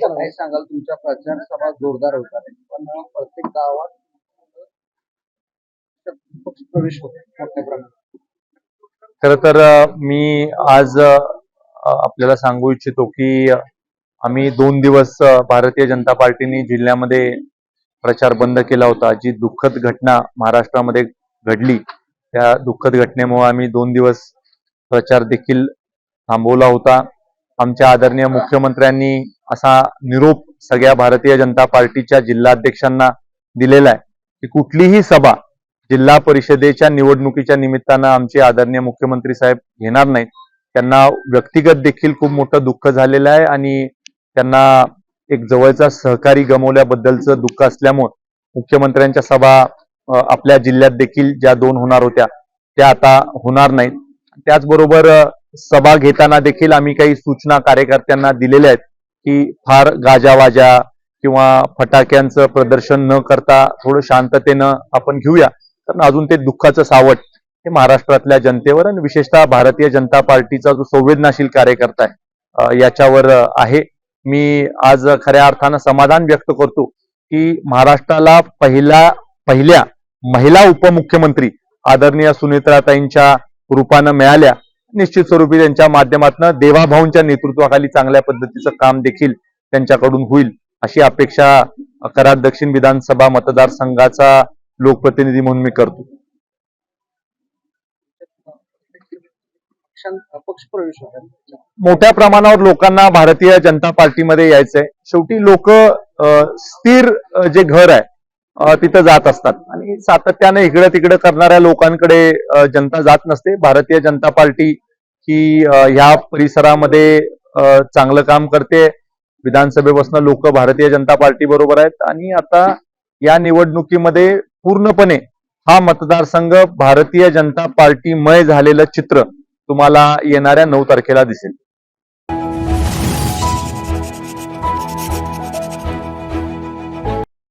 काय सांगाल? तुमच्या प्रचार सभा जोरदार होतात पण प्रत्येक गावात पक्ष प्रवेश होतो मोठ्या प्रमाणात. खर तर मी आज आपल्याला सांगू इच्छितो की आम्ही 2 दिवस भारतीय जनता पार्टीने जिल्ह्यामध्ये प्रचार बंद केला होता. जी दुःखद घटना महाराष्ट्रामध्ये घडली त्या दुःखद घटनेमुळे आम्ही 2 दिवस प्रचार देखील थांबवला होता. आमच्या आदरणीय मुख्यमंत्र्यांनी असा निरोप सगळ्या भारतीय जनता पार्टीच्या जिल्हाध्यक्षांना दिलेला आहे की कुठलीही सभा जिल्हा परिषदेच्या निवडणुकीच्या निमित्तानं आमचे आदरणीय मुख्यमंत्री साहेब घेणार नाहीत. त्यांना व्यक्तिगत देखील खूप मोठं दुःख झालेलं आहे आणि त्यांना एक जवळचा सहकारी गमावल्याबद्दलचं दुःख असल्यामुळे मुख्यमंत्र्यांच्या सभा आपल्या जिल्ह्यात देखील ज्या 2 होणार होत्या त्या आता होणार नाहीत. त्याचबरोबर सभा घेताना देखील आम्ही काही सूचना कार्यकर्त्यांना दिलेल्या आहेत की फार गाजावाजा किंवा फटाक्यांचं प्रदर्शन न करता थोडं शांततेनं आपण घेऊया. कारण अजून ते दुःखाचं सावट हे महाराष्ट्रातल्या जनतेवर आणि विशेषतः भारतीय जनता पार्टीचा जो संवेदनशील कार्यकर्ता आहे याच्यावर आहे. मी आज खऱ्या अर्थानं समाधान व्यक्त करतो की महाराष्ट्राला पहिल्या महिला उपमुख्यमंत्री आदरणीय सुनेत्राताईंच्या रूपानं मिळाल्या. निश्चित स्वरूपी त्यांच्या माध्यमातून देवाभाऊंच्या नेतृत्वाखाली चांगल्या पद्धतीचं काम देखील त्यांच्याकडून होईल अशी अपेक्षा कराड दक्षिण विधानसभा मतदारसंघाचा लोकप्रतिनिधी म्हणून मी करतो. पक्ष प्रवेश होतात मोठ्या प्रमाणावर लोकांना भारतीय जनता पार्टीमध्ये यायचंय. शेवटी लोक स्थिर जे घर आहे तिथं जात असतात आणि सातत्याने इकडे तिकडे करणाऱ्या लोकांकडे जनता जात नसते. भारतीय जनता पार्टी ही ह्या परिसरामध्ये चांगलं काम करते. विधानसभेपासून लोक भारतीय जनता पार्टी बरोबर आहेत आणि आता या निवडणुकीमध्ये पूर्णपणे हा मतदारसंघ भारतीय जनता पार्टीमय झालेलं चित्र तुम्हाला येणाऱ्या 9 तारखेला दिसेल.